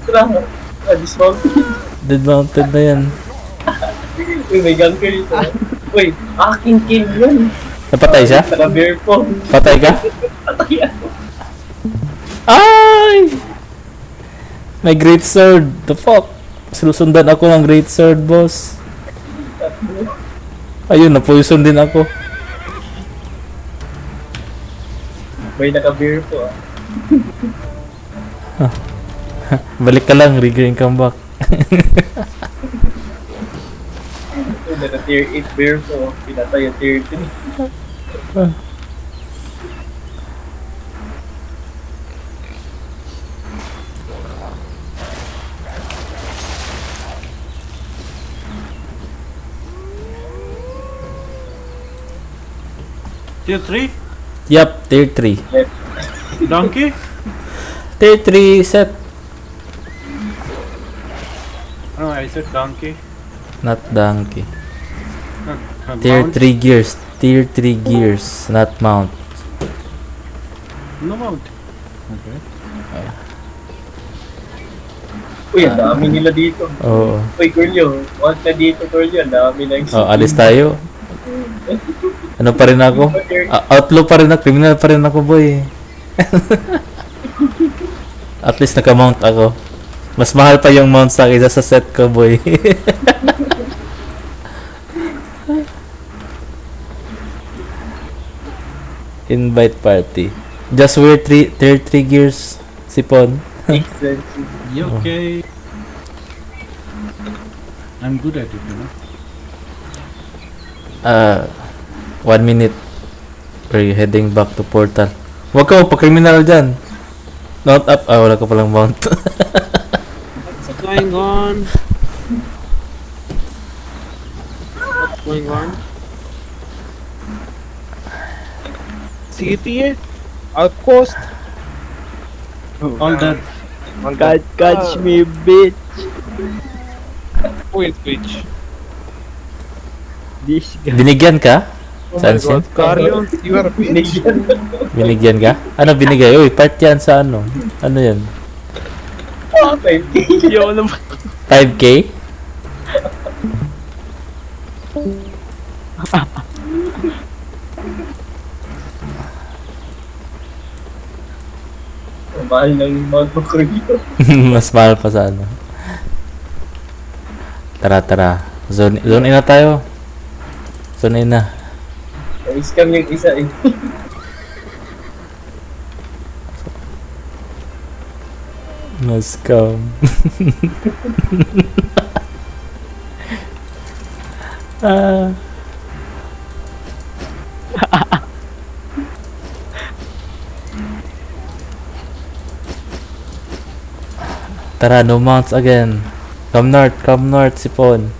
Tara, dismounted. Dead mounted na yan. Uy, may gun ka dito. Uy, aking kill yun. Napatay siya? Naka-bear po. Patay ka? Patay ako. Ay! May great sword. The fuck? Sinusundan ako ng great sword, boss. Ayun, na-poison din ako. May naka-bear po Balik ka lang, regain comeback. Uy, naka-tier 8 bear po. Pinatay yung tier 3. Tier 3? Yup, tier 3. Donkey? Tier 3 set. Oh, I said donkey. Not donkey. Mount? Tier 3 gears. Tier 3 gears, not mount. No mount. Okay. Uy, ang dami nila dito. Oo. Uy, Curlyo. Want na dito, Curlyo. Ang dami na yung Oh, alis tayo. Ano pa rin ako? Outlaw pa rin ako. Criminal pa rin ako, boy. At least naka-mount ako. Mas mahal pa yung mount sa kaysa sa set ko, boy. Invite party. Just wear tier 3 gears, Sipon. expensive. Yeah, okay. I'm good at it, you know. 1 minute. We're heading back to portal. Huwag ka magpa-criminal dyan. Mount up. Ah, wala ka palang mount. What's going on? What's going on? City? Outpost? All that. God, catch me, bitch. Wait, bitch. This guy. Binigyan ka? Oh my Saan god, Carlo, you are a bitch. Binigyan ka? Ano binigay? Uy, part yan sa ano? Ano yan? Ah, 5K. Yo naman. 5K? Mahal ng Mount Curlyo. Mas mahal pa sa ano. Tara, tara. Zone in na tayo. Zone in na. Na-scam yung isa eh. Mas come. Ah. Tara, no mounts again. Come north, Sipon.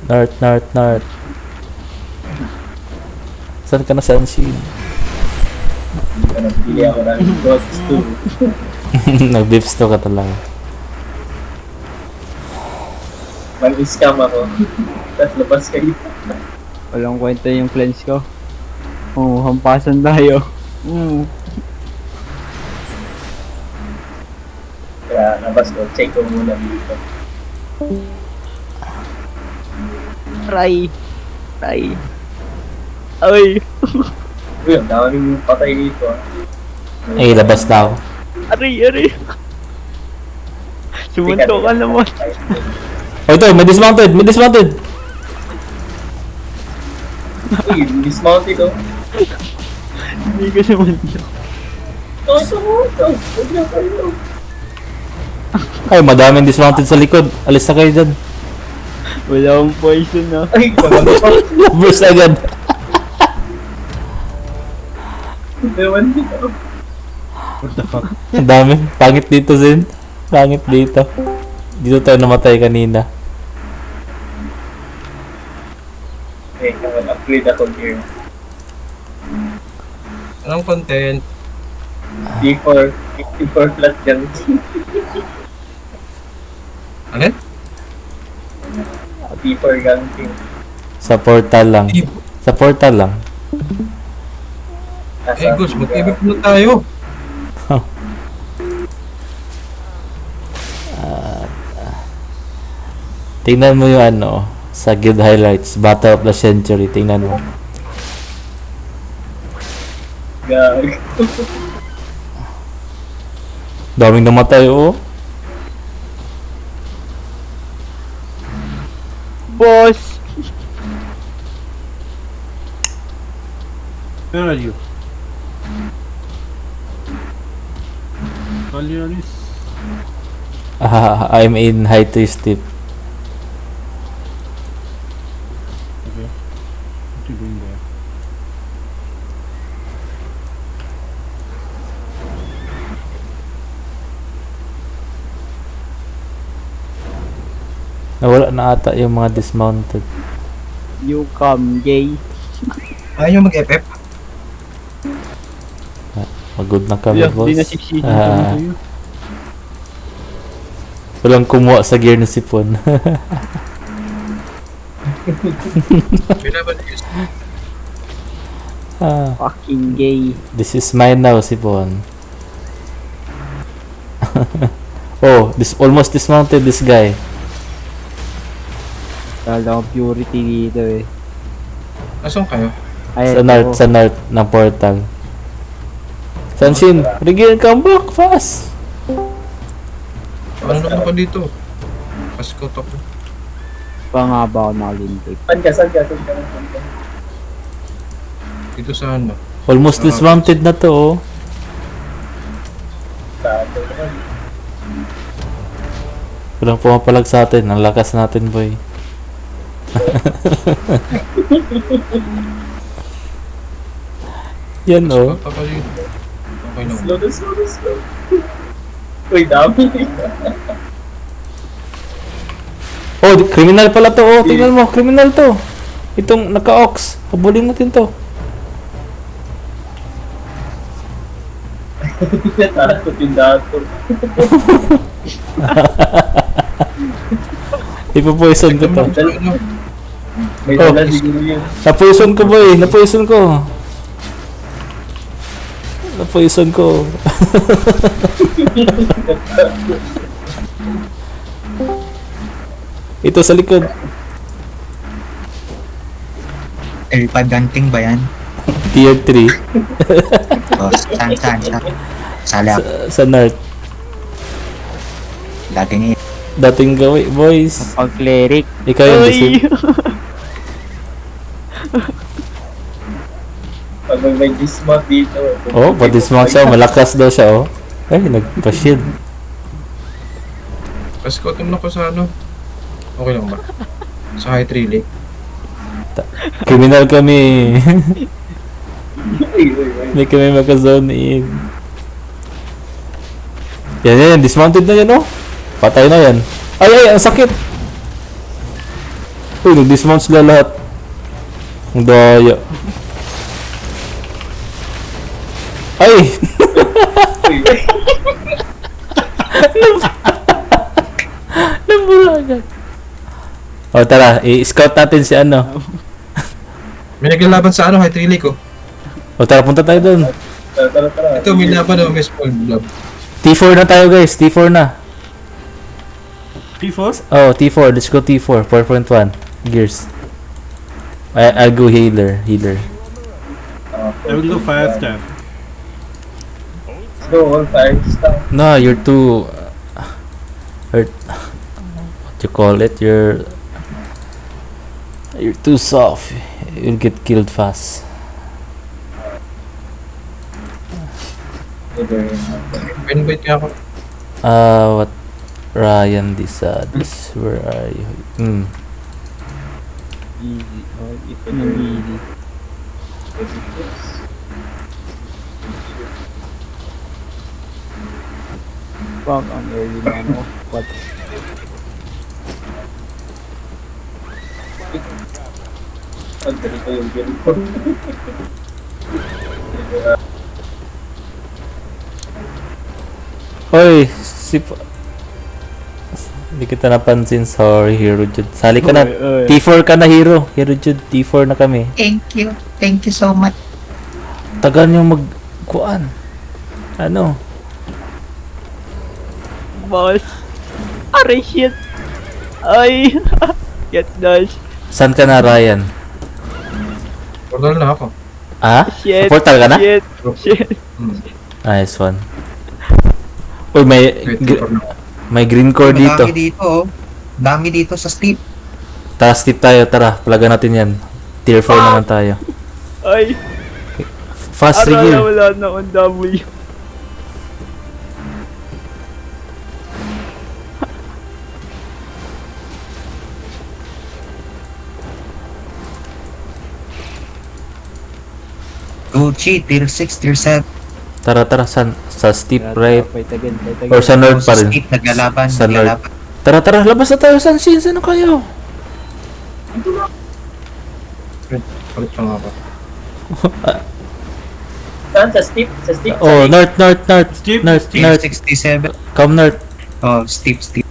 North. Saan ka na, Sunshine? Pili ako ng Ghost 2. Nag-beef stew ka talaga. Man-scam ako. Tapos labas kayo. Walang kwenta yung friends ko. Oh, hampasan tayo. Kaya labas ko. Check ko muna dito. Try. Ay. Uy, ang daming patay dito ah. Eh, labas na ako. Aray. Sumunto ka naman. Oh, ito, may dismounted. Uy, dismounted oh. Hindi ko sumunto. Oh, sumunto. Huwag na kayo. Ay, madaming dismounted sa likod. Alis na kayo dyan. Wala akong poison na. Ay, kamali pa. Labas agad. Ewan dito. What the fuck? Ang dami. Pangit dito, Zin. Pangit dito. Dito tayo namatay kanina. Okay, upgrade ako here. Anong content? D4, 54 plus gun. Ano? D4 gun king. Sa portal lang. Eh, Gus, mag-ibig na tayo. Tingnan mo yung ano, sa guild highlights, Battle of the Century, tingnan mo. Gag. Daming namatay, oh. Boss! Where are you? Kalyanis. I'm in high twist tip. Okay. What are you doing there? Nawala na ata yung mga dismounted. You come, gay. Ayaw nyo mag-FF? Pagod na kami, Yeah, boss. di na succeed. Ah, walang kumuha sa gear na sipon. Binaban is Ah, Fucking gay. this is mine now, sipon. Oh, this almost dismounted this guy. Kala ko purity dito eh. Nasaan kayo? Ay, Sa north ng portal. Sanshin, Rigel, come back fast! Ano naman ako dito? Paskot ako. pa nga ba ako nakalintik? Saan ka? Dito sa ano? Almost dismounted na to, oh. Sa atin naman. Walang pumapalag sa atin. Ang lakas natin, boy. Yan, oh. Paskot ako dito. Okay lang. Slow. Uy, dami. Oh, criminal pala to, oh. Tingnan mo, criminal to. Itong naka-ox. Habulin natin to. Natakot yung dato. Ipo-poison ko to. Ano? May Oh, dala siguro yun. Na-poison ko, boy. Na-poison ko. Na-poison ko. Ito sa likod. Paganting ba yan? Tier 3. O, saan? Salak. Sa north. Laging Dating gawi, boys. Pag cleric. Ikaw yung disim. Pag may dismount dito. Oh, pa-dismount siya. Malakas daw siya, oh. Ay, nagpa-shield. Paskot naman ako sa ano? Okay lang ba? Sa high tree Criminal kami. Uy. Hindi kami maka-zone in. Yan. Dismounted na yan, oh. Patay na yan. Ay, ang sakit. Uy, nag-dismount sila lahat. Ang daya. Ay! Nabura agad. O, tara. I-scout natin si ano. May naglalaban sa ano, high tree ko. O, tara. Punta tayo dun. Tara. Ito, may laban na may small blob. T4 na tayo, guys. T4 na. T4? Oh, T4. Let's go T4. 4.1. Gears. I'll go healer. I will go fire staff. Go, all fire stuff. No, you're too... what you call it? You're too soft. You'll get killed fast. Invite niya ako. What? Ryan, this, where are you? Easy. Oh, ito na easy. Fuck, ang early na ano. What? Ang dali ko yung game ko. Oy, hindi kita napansin. Sorry, Hero Jude. Sali ka na. Oy. T4 ka na, Hero. Hero Jude, T4 na kami. Thank you so much. Tagal nyo magkuan. Ano? Boss. Aray shit. Ay! Get dodge. Saan ka na, Ryan? Portal na ako. Ah? Shit. Sa portal ka na? Shit. Shit. Hmm. Nice one. Uy, Wait, portal na. may green core dito. Dami dito, oh. Dami dito sa steep. Tara, step tayo. Tara, plaga natin yan. Tier 4 naman tayo. Ay! Fast Aral na trigger. wala na on W. Gucci, tier 6, tier 7. Tara, tara. Sa steep right. Fight again, fight again. Or sa north pa Sa rin. steep, naglalaban, Sa north. naglalaban. Tara, tara. Labas na tayo, Sanshin. Saan kayo? Palit pa nga ako. Saan? Sa steep? Sa steep? Oh, north, north, north. Steep, North, steep. north. 67. Come north. Oh, steep, steep.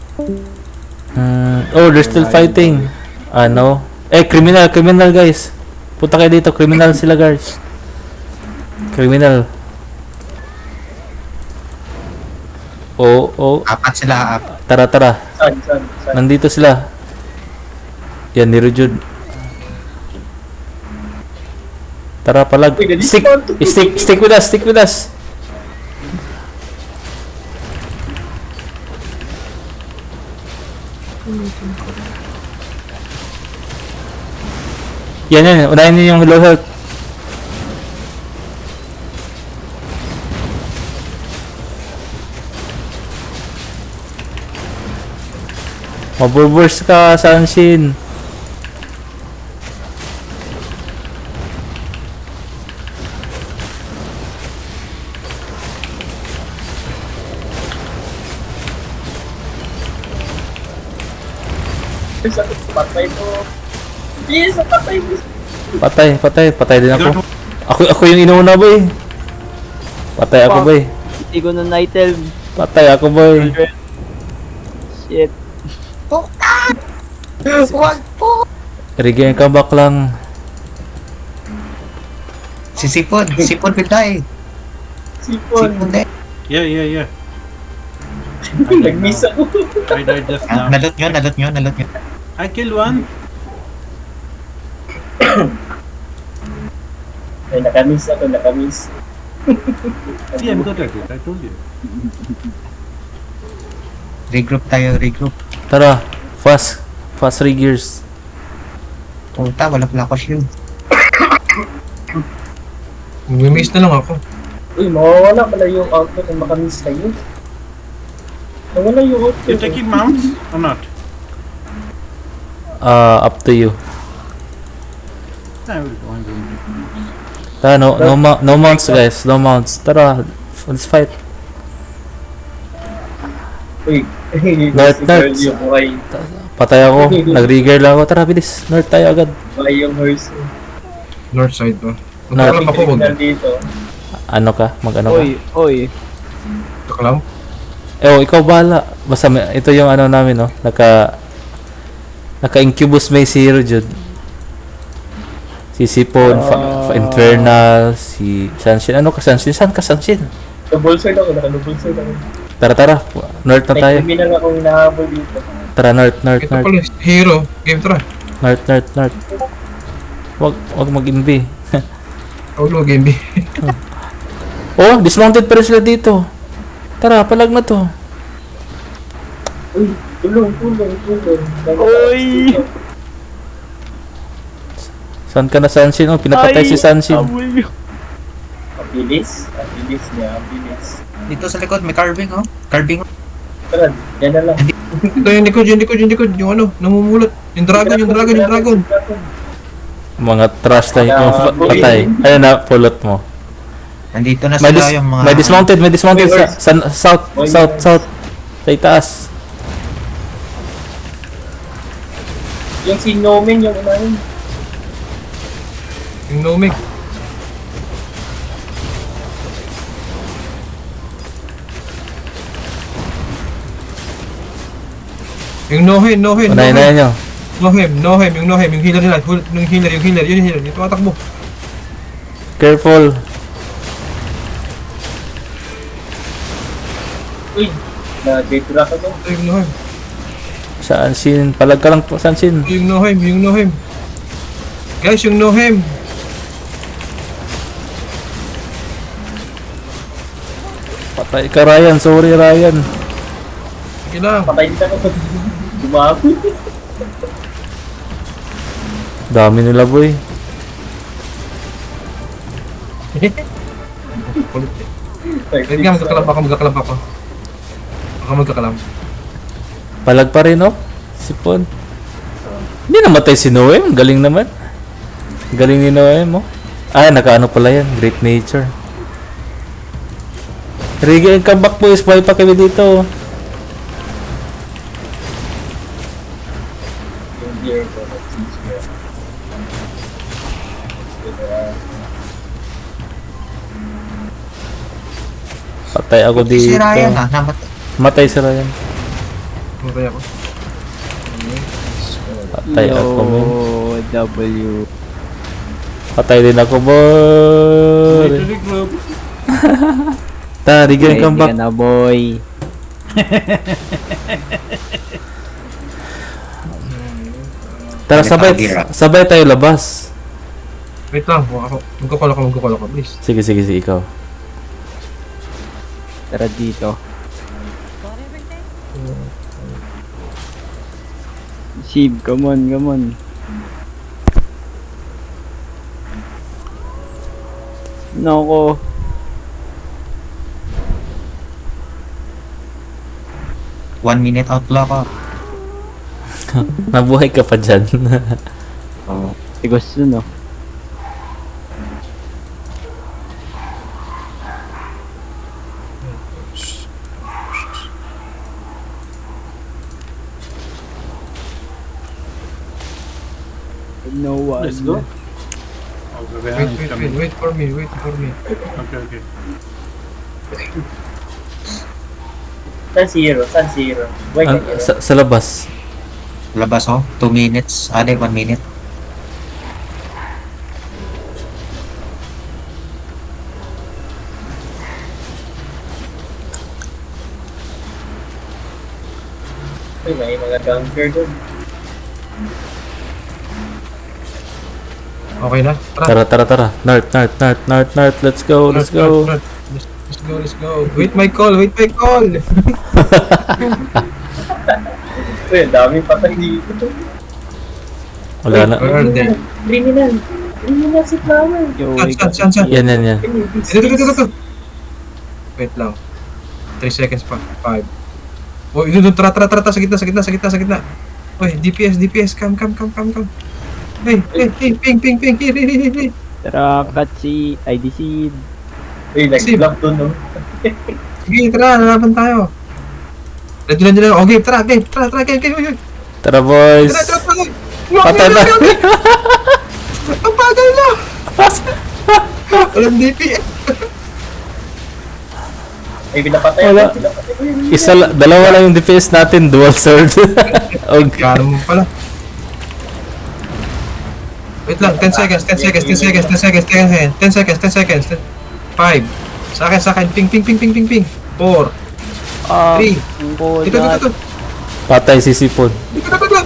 Oh, they're still fighting. Ano? Criminal, criminal guys. Punta kayo dito, criminal sila guys. Criminal. Oh, oh. Apat sila, apat. Tara, tara. Saan? Saan? Saan? Nandito sila. Yan, ni Rujud. Tara, palag. Uy, ganito Stick, pa. stick with us, stick with us. Yan, unahin niyo yung low health. Mabuburst ka, Sanshin. Patay mo. Yes, patay mo. Patay din ako. Ako yung inuuna, boy. Patay ako, boy. Hindi ko na item. Patay ako, boy. Shit. Wag po! Regain comeback lang. Si Sipon will die. Sipon. Sipon din. Yeah. Nag-miss ako. I died just now. Nalot nyo. I killed one. Ay, nakamiss ako, nakamiss. See, I'm good at it. I told you. Regroup tayo, regroup. Tara, fast riggers. Puta, wala pala ako shield. Nag-miss na lang ako. Uy, mawawala pala yung outfit kung makamiss kayo. Nawala yung outfit. You're taking mounts or not? Up to you. I will go. I'm going to take mounts. Tara, no mounts guys, no mounts. Tara, let's fight. Uy, North, si girl north. yung buhay. Patay ako, nag-rigger lang ako. Tara, bilis. North tayo agad. Buhay yung horse. North side pa. North. Magkakalam ako, wag. Dito. Ano ka? Mag-ano ka? Oy. Magkakalam? Ikaw bahala. Basta ito yung ano namin, no? Naka-incubus may si Rujud. Si Sipon, Infernal, si Sanshin. Ano ka, Sanshin? Saan ka, Sanshin? Double sword ako, naka-double sword ako. Tara. North na May tayo. criminal akong hinahabol dito. Tara, north. Ito pala, hero. Game tara. North. Wag mag-invi. Aulo, game B. Oh, dismounted pa rin sila dito. Tara, palag na to. Uy, tulong. Oy! Saan ka na, Sanshin? Oh, pinapatay si Sanshin. Abul yun. Ang bilis niya. Dito sa likod, may carving, oh. Carving. Tara, yan na lang. Ito yung likod. Yung ano, namumulot. Yung dragon. Mga trash na yung patay. Ayun na, pulot mo. Nandito na May, sila yung mga... may dismounted sa south. Sa itaas. Yung si Nomen, yung unahin. Yung Nomig. Yung Nohem. Unahin na nyo. Yung healer nila. Yung healer. Yung tumatakbo. Careful. Uy, na-detra ka to. Ito yung Nohem. Sansin, palag ka lang po, Sansin. Yung Nohem, yung Nohem. Guys, yung Nohem. Patay ka, Ryan. Sorry, Ryan. Sige lang. Patay din ako. Dumami. Dami nila, boy. Kulit eh. Wait nga, magkakalab ako. Baka magkakalam. Palag pa rin, oh. Sipon. Hindi namatay si Noem. Galing naman. Galing ni Noem, oh. Ah, nakaano pala yan. Great nature. Rigi, come back, boys. Buhay pa kami dito. Yung gear ko. Patay ako dito. Si Ryan namatay. Matay si Ryan. Matay ako. Patay ako, man. W. Patay din ako, boy. Regroup. Ta, Rigi, Ready come ka back. na, boy. Tara, sabay tayo labas. Wait lang, magkakala ko, please. Sige, ikaw. Tara dito. Sib, come on. Nako. One minute outlaw ko. Nabuhay ka pa dyan. Oh. Tigos nun, no? No one. Let's go. Oh, Gabriel is coming. Wait for me. Okay. San Zero. Wait, Sa labas. Labas oh. 2 minutes. 1 minute. Uy, may mga bunker doon. Okay na? Tara. Tara. North. Let's go. Let's go. Wait my call. Uy, ang daming patay dito. Wala na. Where are they? Criminal si Flower. Yo, Saan? Yan. Ito. Wait lang. 3 seconds pa. 5. Oh, ito. Tara. Sa gitna. Uy, DPS. Come. Hey. Ping. Here. tara, Katsi, IDC. Uy, nag-block doon, no? Sige, tara. Lalaban tayo. Ready na. Okay, tara. Game. Tara, boys. Tara. Patay na. Ang bagal na. Walang DPS. Ay, pinapatay Wala. ako. Dalawa lang yung DPS natin. Dual sword. Okay. Gano'n mo pala. Wait lang, 10 seconds. 10 seconds. 5. Sa akin. Ping. 4. 3. Ito. Patay si Sipon. Ito.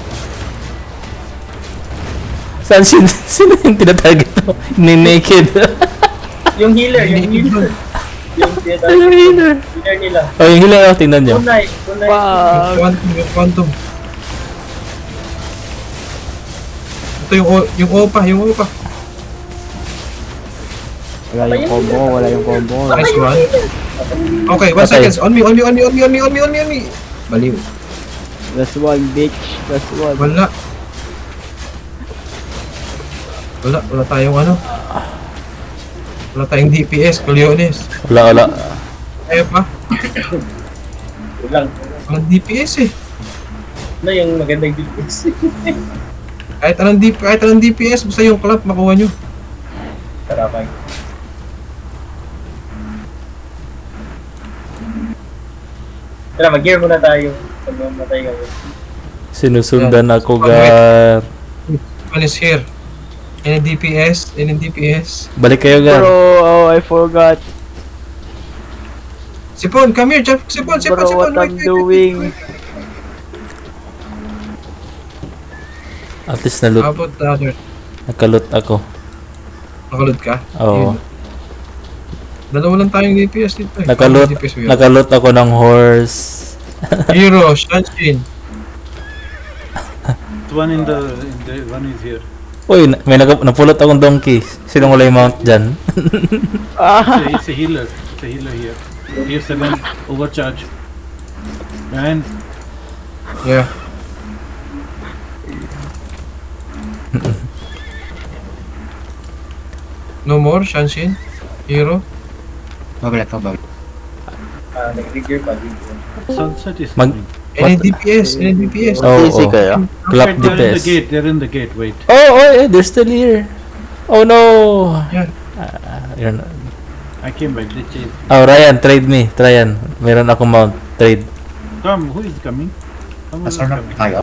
Saan sino yung tinatarget mo? Naked. Yung healer. Yung Healer. healer nila. Oh, yung healer. Oh, tingnan nyo. Kunay. Quantum. Ito yung OPA. Wala yung combo. Nice one. Okay, 1 seconds. On me. Baliw. Last one, bitch. Wala tayong ano. Wala tayong DPS, Coliones. Wala. Ayaw pa. Walang. Walang DPS eh. Ano yung magandang DPS? Kahit anong DPS, basta yung clap makuha nyo. Tarapay. Tara, mag-gear muna tayo. Pag mamatay kami. Sinusundan ako, Gar. One is here. Any DPS? Balik kayo, Gar. Bro, oh, I forgot. Sipon, come here, Jeff. Sipon. Bro, what I'm doing. At least naloot. How about the other? Nakalot ako. Nakalot ka? Oo. Yun. Dalawa lang tayong DPS dito eh. Nakalot, Anong DPS mo yun? nakalot ako ng horse. Hero, Shanshin. One in the one is here. Uy, may napulot akong donkey. Sinong wala yung mount dyan? It's a healer. It's a healer here. Tier 7 overcharge. And Yeah. No more, Shanshin? Hero? Babalik ka, babalik. Nag-trigger pa din. sunset is Mag- coming. Any DPS? Any DPS? Oh, Easy oh. kayo. Clap the They're in the best. gate. They're in the gate. Wait. They're still here. Oh no! Yeah. Yun. I came back. They chased. Oh, Ryan, trade me. Try yan. Meron akong mount. Trade. Come. Who is coming? Someone is Nasa na coming. tayo.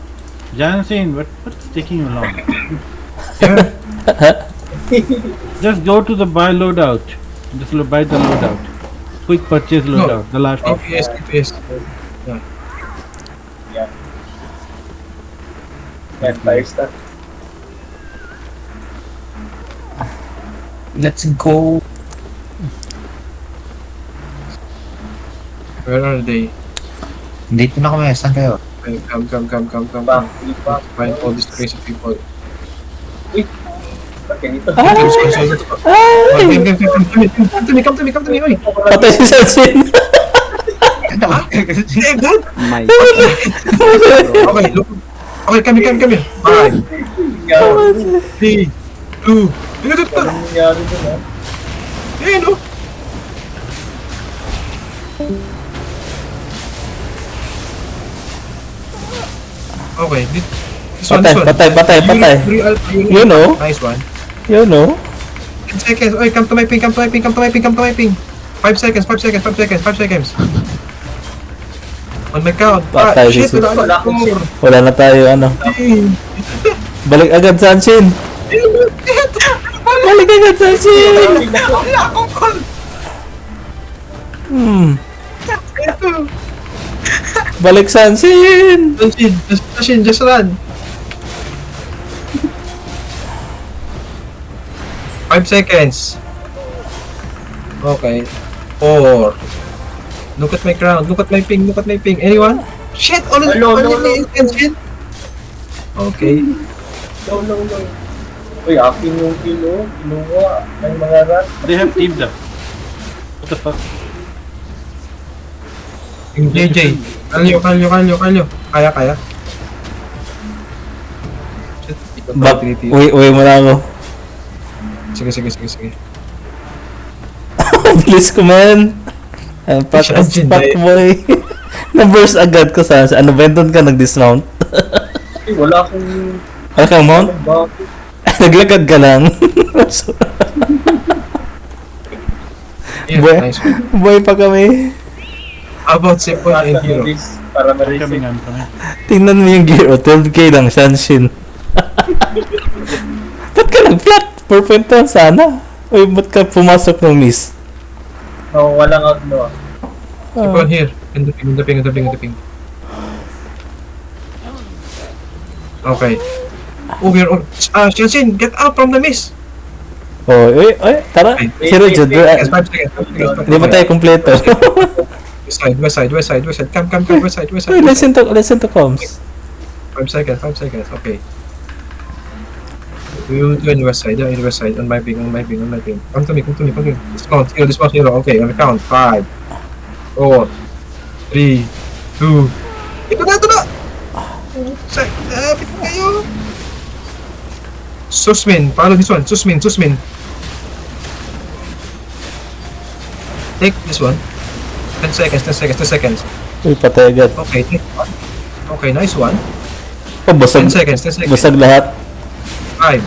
Jansen, what's taking you long? Yeah. Just go to the buy loadout. Just buy the loadout. Quick purchase loadout. The last one. DPS, DPS. Yan, 5 star. Let's go. Where are they? Dito na kami. Saan kayo? Come. Bang, ipa. Find all these crazy people. Ba't ganito? Come to me, oy. Patay si Sansin! Eh, good. My Okay, look. Okay, come here. 5, 3, 2, Anong nangyari dun, ha? eh, no. Okay, this one. Patay. You know? Nice one. You know? 10 seconds. Oy, come to my ping. 5 seconds. On my count. Patay si Shit, Sus. wala ako. Wala na tayo, ano. Balik agad, Sansin! Balik agad, Sansin! Wala akong call. Balik, Sansin! Tashin, just run. 5 seconds. Okay. 4. Look at my crown. Look at my ping. Anyone? Shit! All of No. the shit. Okay. No. Uy, akin yung kinuha ng mga rat. They have teamed up. What the fuck? Yung JJ. Kalyo. Kaya. Shit. Uwi mo na ako. Sige. Bilis ko, man! Ang Sansin, boy. Na-burst agad ko sa ano ba yun? Doon ka nag-dismount? Uy, wala akong... Wala kang mount? bakit? Naglagad ka lang. Yeah, Boy. nice one. Boy pa kami. How about Simple and Hero? Para I'm coming. ma-reset. Tingnan mo yung gear. 12k lang, Shanshin. Ba't ka nag-flat? 4.1 sana. Uy, ba't ka pumasok ng miss? No, walang agno. Simple and here. In the ping. Okay. Oh, we're on. Shanshin, get out from the mist. Oh, tara. Si Rajud. Yes, 5 seconds. Hindi pa tayo kompleto. West side. Come, west side. Uy, listen to comms. 5 seconds. Okay. We will do in west side. On my ping. Come to me. Dismount hero. Okay, on the count. 5, 4, 3, 2. Ito na! Pit kayo! Susmin. Follow this one. Susmin. Take this one. 10 seconds. Uy, patay agad. Okay, take one. Okay, nice one. Oh, 10 basag. seconds. Basag lahat. 5,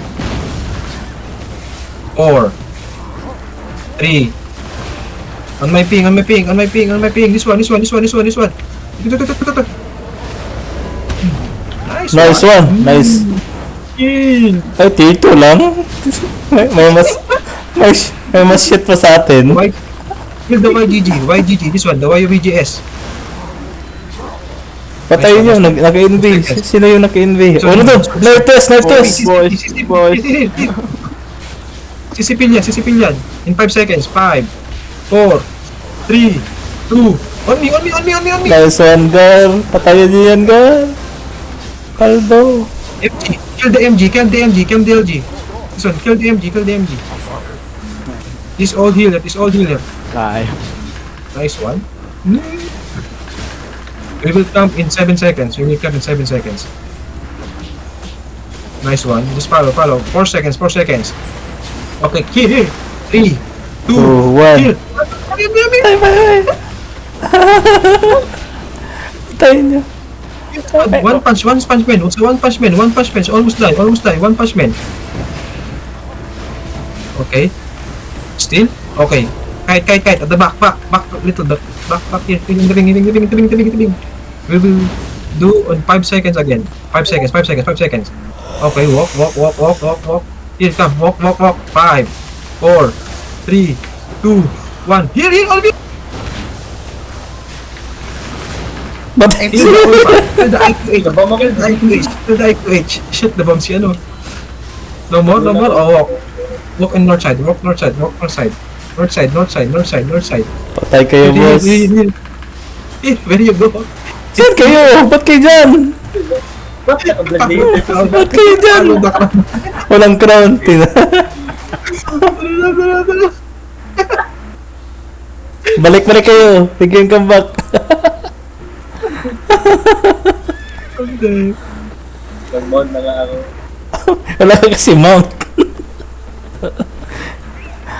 4, 3. On my ping. This one. Ito. Nice one. Nice. Ay, tier 2 lang. may mas shit pa sa atin. Kill the YGG. This one, the YVGS. Patayin nyo, naka-NV. Sino yung naka-NV? Oh, ano to? Nerf test, nerf test! Boss. Sisipil yan. In 5 seconds. 5, 4, 3, 2, on me. Nice one, girl. Patayin nyo yan, girl. Kaldo. MG, kill the MG. This one, kill the MG. This old healer. Kaya. Nice one. We will count in 7 seconds. Nice one. Just follow. 4 seconds. Okay, here. 3, 2, 1. kill. Patayin nyo. One punch man. Almost die. One punch man. Okay. Still? Okay. Kite. At the back. Little back here. Tibing. We will do on 5 seconds again. 5 seconds. Okay, walk. Here, come. Walk. 5, 4, 3, 2, 1. Here, all of you. Patayin Kill nyo. the IQH. Kill the IQH. Shit, the bomb si ano. No more. Oh, walk in north side. North side. Patay kayo, boss. Here, where you go? Saan kayo? Ba't kayo dyan? Bakit ang blade? Ba't kayo dyan? Walang crown. Balik kayo. Bigyan kang back. Nag-mod na nga ako. Wala ka kasi mount.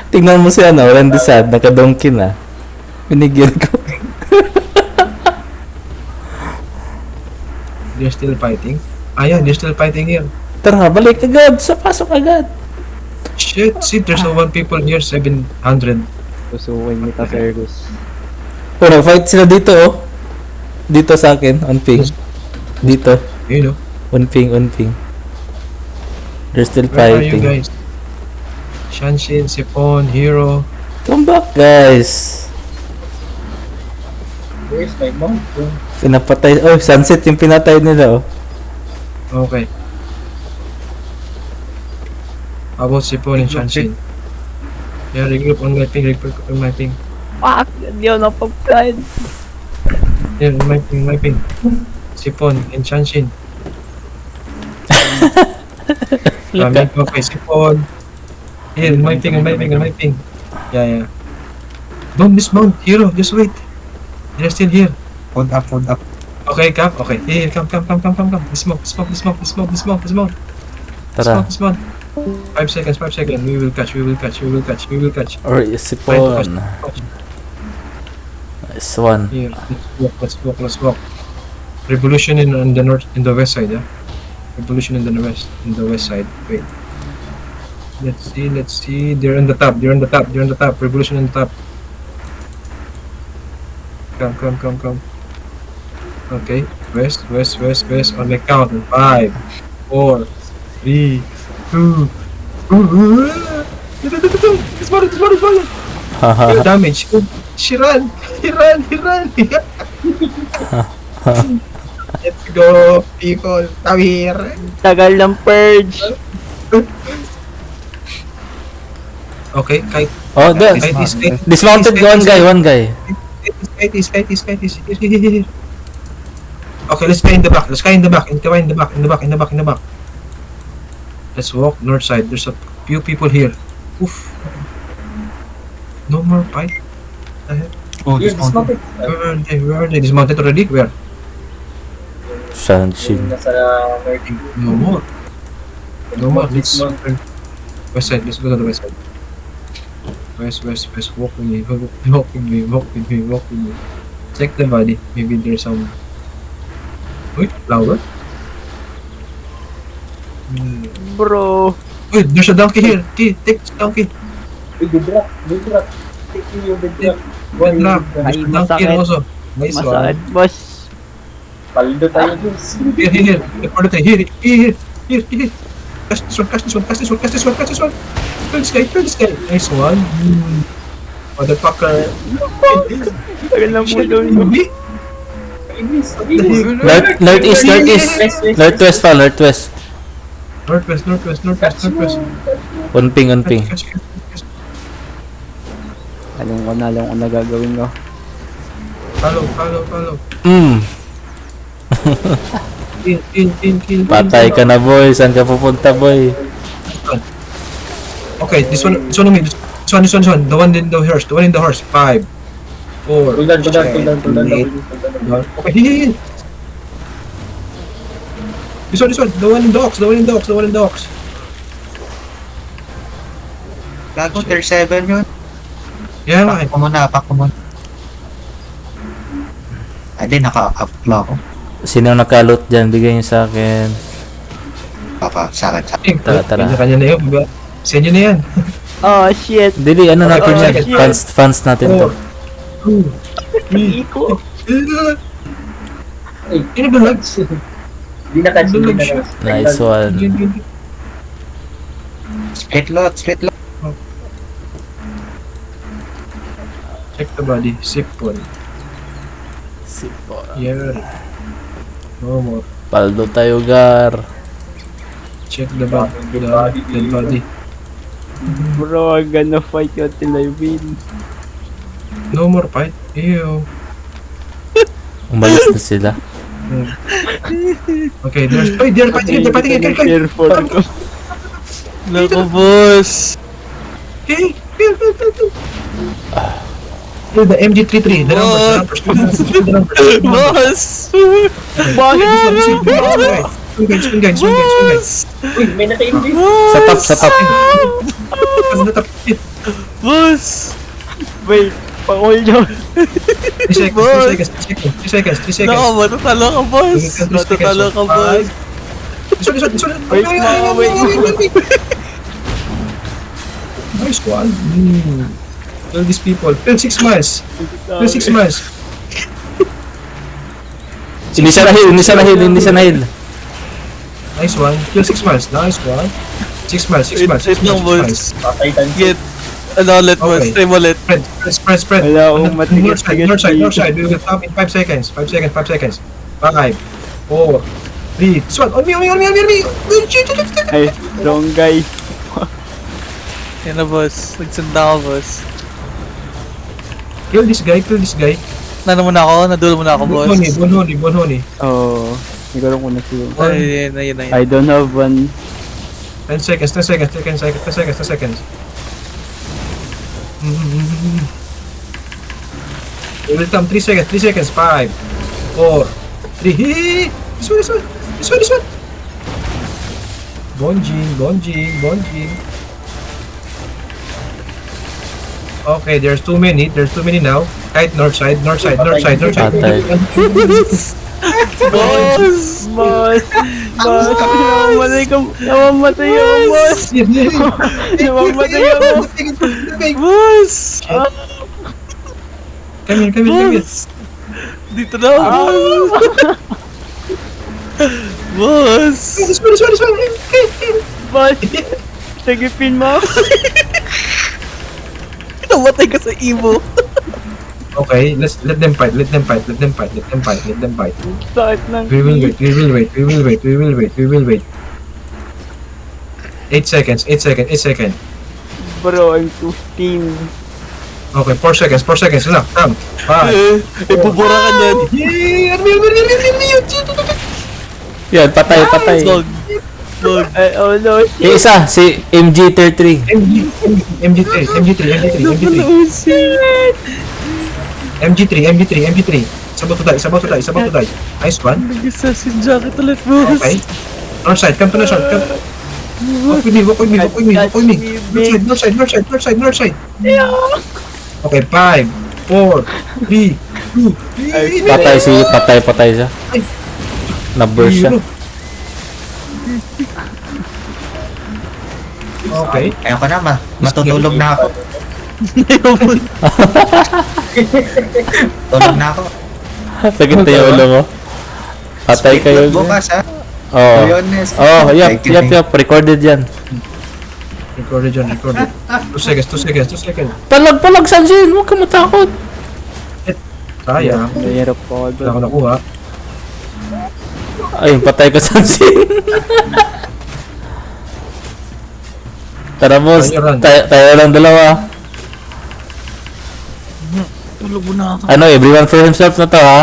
Tingnan mo si Randy Sad, nakadongki na. Binigyan ko. They're still fighting. They're still fighting here. Tara, balik agad. Pasok agad. Shit, see, there's no one people here, 700. Pusukin kita, Sergus. Oh, fight sila dito, oh. Dito sa akin, on ping. Dito, You know, on ping. They're still where are you fighting. guys? Shanshin, Sipon, Hero. Come back, guys. Where's my mom? Pinapatay. Oh, sunset yung pinatay nila, oh. Okay. How about Sipon and Shanshin? Yeah, regroup on my ping. Fuck! Hindi ako napagkain. Yeah, on my ping. Sipon and Shanshin. Okay, Sipon. Here, on my ping. Yeah. Don't dismount, Hero. Just wait. They're still here. Hold up. Okay, come. Okay, here, come. Dismount. Tara. Dismount. 5 seconds. We will catch. Or isipon. Nice one. Here, let's walk. Revolution in the north, in the west side, yeah. Revolution in the west side. Wait. Let's see. They're on the top. Revolution on the top. Come. Okay. West. On the count. 5, 4, 3, 2. It's more. Haha. Damage. She ran. Let's go, people. Come here. Tagal ng purge. Okay, kite. Oh, there. Kite is. Dismounted one guy. Kite is. Here. Okay, let's go in the back. In the back. Let's walk north side. There's a few people here. Oof. No more fight. Oh, Here's this mountain. dismounted. Where are they? Dismounted already? Where? Shanshin. Nasa north. No more. Let's Dismounted. west side. Let's go to the west side. West. Walk with me. Check the body. Maybe there's some. Wait, flower. Bro. Wait, there's a donkey here. Take the donkey. Uy, good rock. Taking yung good rock. One knock. Ay, There's a donkey here masakit. also. Nice Masakit, one. boss. Paldo tayo dun. Here. Here. Catch this one. Kill this guy. Nice one. Motherfucker. Tagal ng Shit, mulo yun. Ruby. Mabilis, mabilis. Northeast. Northwest pa, northwest. Northwest. On ping. Catch. Alam ko na gagawin ko. Follow. Kill. Patay ka na, boy. Saan ka pupunta, boy? Okay, this one on me. This one. The one in the horse. 5, 4. Pull down. Okay, heal. This one. The one in the ox. Gago, 37 yun. Yeah, Pack ko muna. Hindi, naka-up lang ako. Sino nakalot dyan? Bigay niyo sa akin. Papa, sa akin. Tara. Kanya na yun, diba? Sa inyo na yan. Oh, shit. Dili, ano natin Okay, yan? Fans natin to. 2, 3. Iko. Ini bulag. Di na catch. Nice one. Split lot. Check the body. Sipon. Yeah. No more. Paldo tayo, Gar. Check the body. Dead body. Bro, I'm gonna fight you until I win. No more fight. Ew. Umalis na sila. Okay, they're fighting again. Careful. Nako, boss. Hey. The MG33, the numbers. Boss! Swing guys. Uy, may naka-aim din. Sa top. Boss! Wait, pa-all yun. 3 seconds. Nako, matatalo ka, boss! This one. Wait. Nice one. Kill these people. Kill 6 miles. Hindi siya na heal. Nice one. Kill 6 miles. Nice one. 6 miles. Wait lang, boss. Patay tayo. Get. Ulit, boss. Okay. Try mo ulit. Spread. Wala akong North matigas. side. We will stop in 5 seconds. 5 seconds. 5, 4, 3. This one. On me. Ay, wrong guy. Yan na, boss. Nagsanda ako, boss. Kill this guy. Nano muna ako? Nadulo muna ako, boss. Bonhoni. Oh, hindi ko rin kung nasiyo. Ayun. I don't have one. 10 seconds. We will come 3 seconds. 5, 4, 3. This one. Bonjing. Okay, there's too many now. Kite north side. Patay. Boss! Namamatay ako, boss. Namamatay ako. Boss! Come here. Boss! Dito na ako, boss! This one. Boss, sagipin mo. Namatay ka sa Evo. Okay, let them fight. Sakit ng... We will wait. 8 seconds. Bro, I'm 15. Okay, 4 seconds. Enough. Come. 5. Ibubura ka dyan. Yan, patay. Dog. Ay, oh no, shit. Yung isa, si MG33. MG3. Sabot to die. Nice one. Nag-assassin jacket ulit, boss. Okay. North side. Come to north side. Come. Walk with me. North side. Okay, 5, 4, 3, 2, 1. Patay siya. Na-burst siya. Okay. Ayun ko na, matutulog na ako. Tulog na ako. Sakit na yung ulo mo. Patay kayo. Bukas, ha? Oo. Honest. Yup. Recorded yan. Recorded. 2 seconds. Palag, Sanjin. Huwag ka matakot. Sayang. Mahirap ko Wala ko doon. nakuha. Ayun, patay ka Sansin. Tara boss, Ayun, run. tayo lang dalawa. Tulog mo na ako. Ano, everyone for himself na to ha?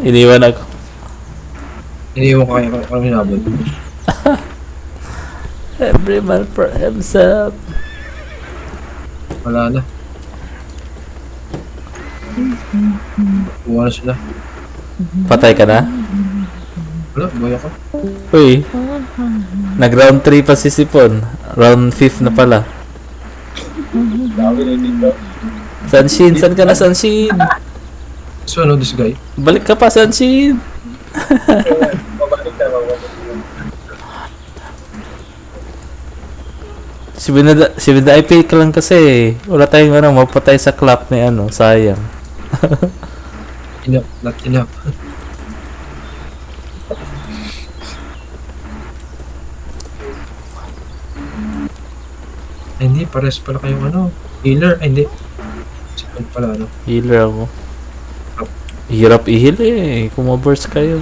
Iniwan ako. Iniiwan ko kayo kung hinabol. Everyone for himself. Wala na. Kuha na sila. Patay ka na? Wala, buhay ako. Uy, nag round 3 pa si Sipon. Round 5 na pala. Dami na dito. Sanshin, saan ka na Sanshin? So ano, this guy? Balik ka pa Sanshin. Mabalik na. Si Binda IP ka lang kasi. Wala tayong ano, mapatay sa clap ni ano, sayang. Enough, not enough. Ay, hindi, pares pala kayong ano. Healer, ay hindi. Second pala ano. Healer ako. Hirap i-heal eh. Kumabers kayo.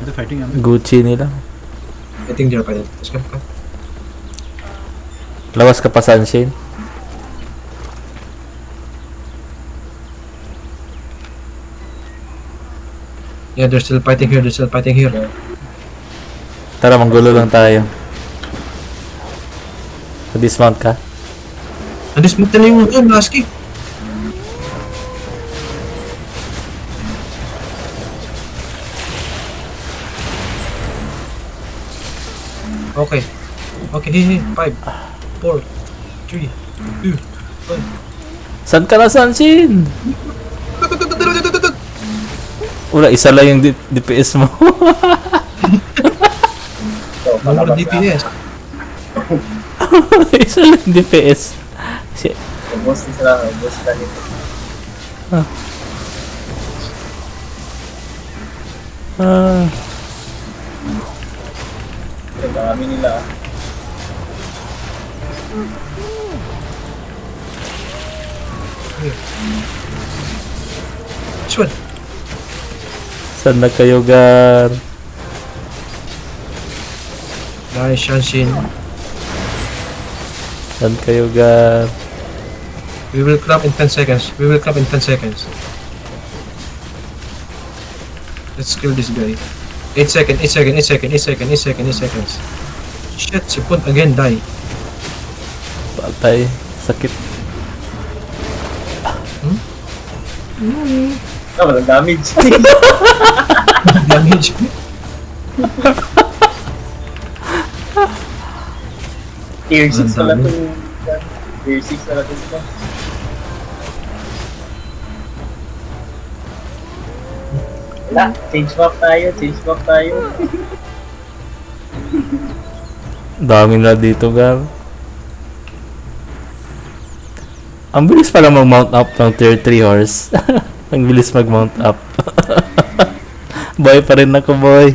They're fighting. Gucci nila. I think they're fighting. Let's go. Lawas ka pa Sanshin. Yeah, they're still fighting here. They're still fighting here. Tara, manggulo lang tayo. Dismount ka. Nadismount na yung Lasky. Okay. Okay, hey, 5, 4, 3, 2, 1. Saan ka na Sanshin? Wala, isa lang yung DPS mo. Mga DPS. Isa lang yung DPS. Shit. Boss na sila. Boss na nito. Ah, Ang dami nila. This one. saan na kayo gar? Nice, Shanshin. Saan kayo gar? We will clap in 10 seconds. We will clap in 10 seconds. Let's kill this guy. 8 seconds, 8 seconds, 8 seconds, 8 seconds, 8 seconds, 8 seconds. Shit, Sipon again, die. Patay. Sakit. Walang damage. Damage. Tier 6 pala Ang dami. to. Tier 6 pala to sila. Wala, change map tayo, change map tayo. Dami na dito gar. Ang bilis pala mag-mount up ng tier 3 horse. Ang bilis mag-mount up. Boy pa rin ako boy.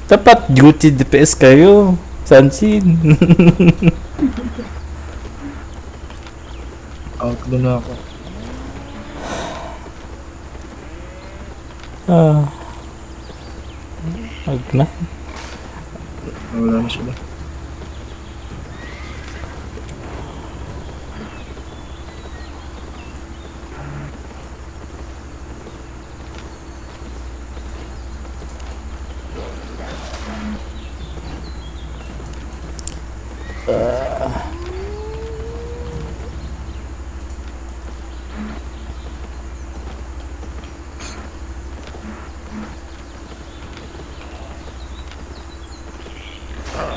Dapat Gucci DPS kayo. Sanshin. Out na ako. Ah. Wag na. Wala na sila.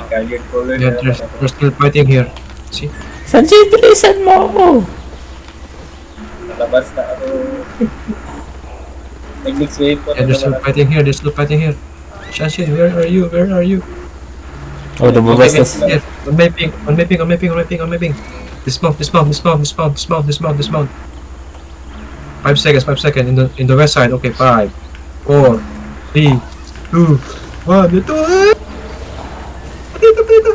Guardian Crawler Yeah, na they're still fighting here. See? Sanshin, bilisan mo ako. nalabas na ako. Nag-mix wave ko Yeah, they're still fighting here. They're still fighting here. Shanshin, where are you? Where are you? Oh, lumabas na. Yes, on my ping, on my ping, on my ping, on my ping, on my ping. Dismount, dismount, dismount, dismount, dismount, dismount, dismount. 5 seconds, 5 seconds in the west side. Okay, 5, 4, 3, 2, 1. Dito. Dito.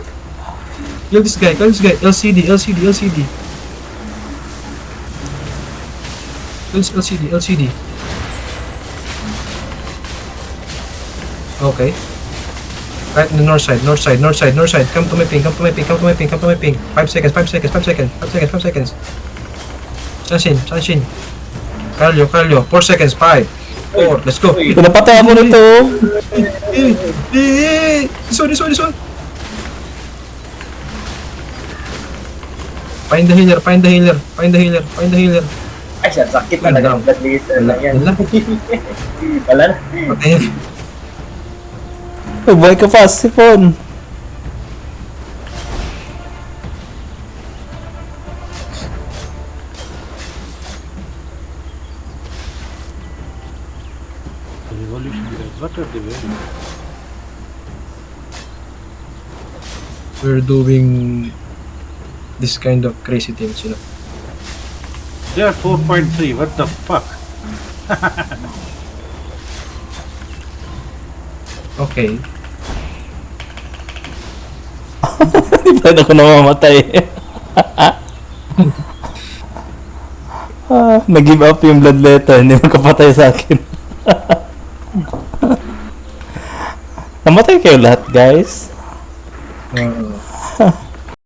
Kill this guy. LCD. LCD. Okay. Right in the north side. Come to my ping. 5 seconds. Sanshin. Carlo. 4 seconds. 5, 4. Let's go. Napatay ako nito. This one. Find the healer. Ay, siya, sakit talaga. Blood later lang yan. Wala na. Patay. Buhay ka pa, Sipon. The revolution guys, what are they wearing? We're doing this kind of crazy things, you know. They are 4.3, what the fuck? Okay. Hindi pa ako namamatay. Nag-give up yung bloodletter, hindi magkapatay sa akin. Namatay kayo lahat, guys.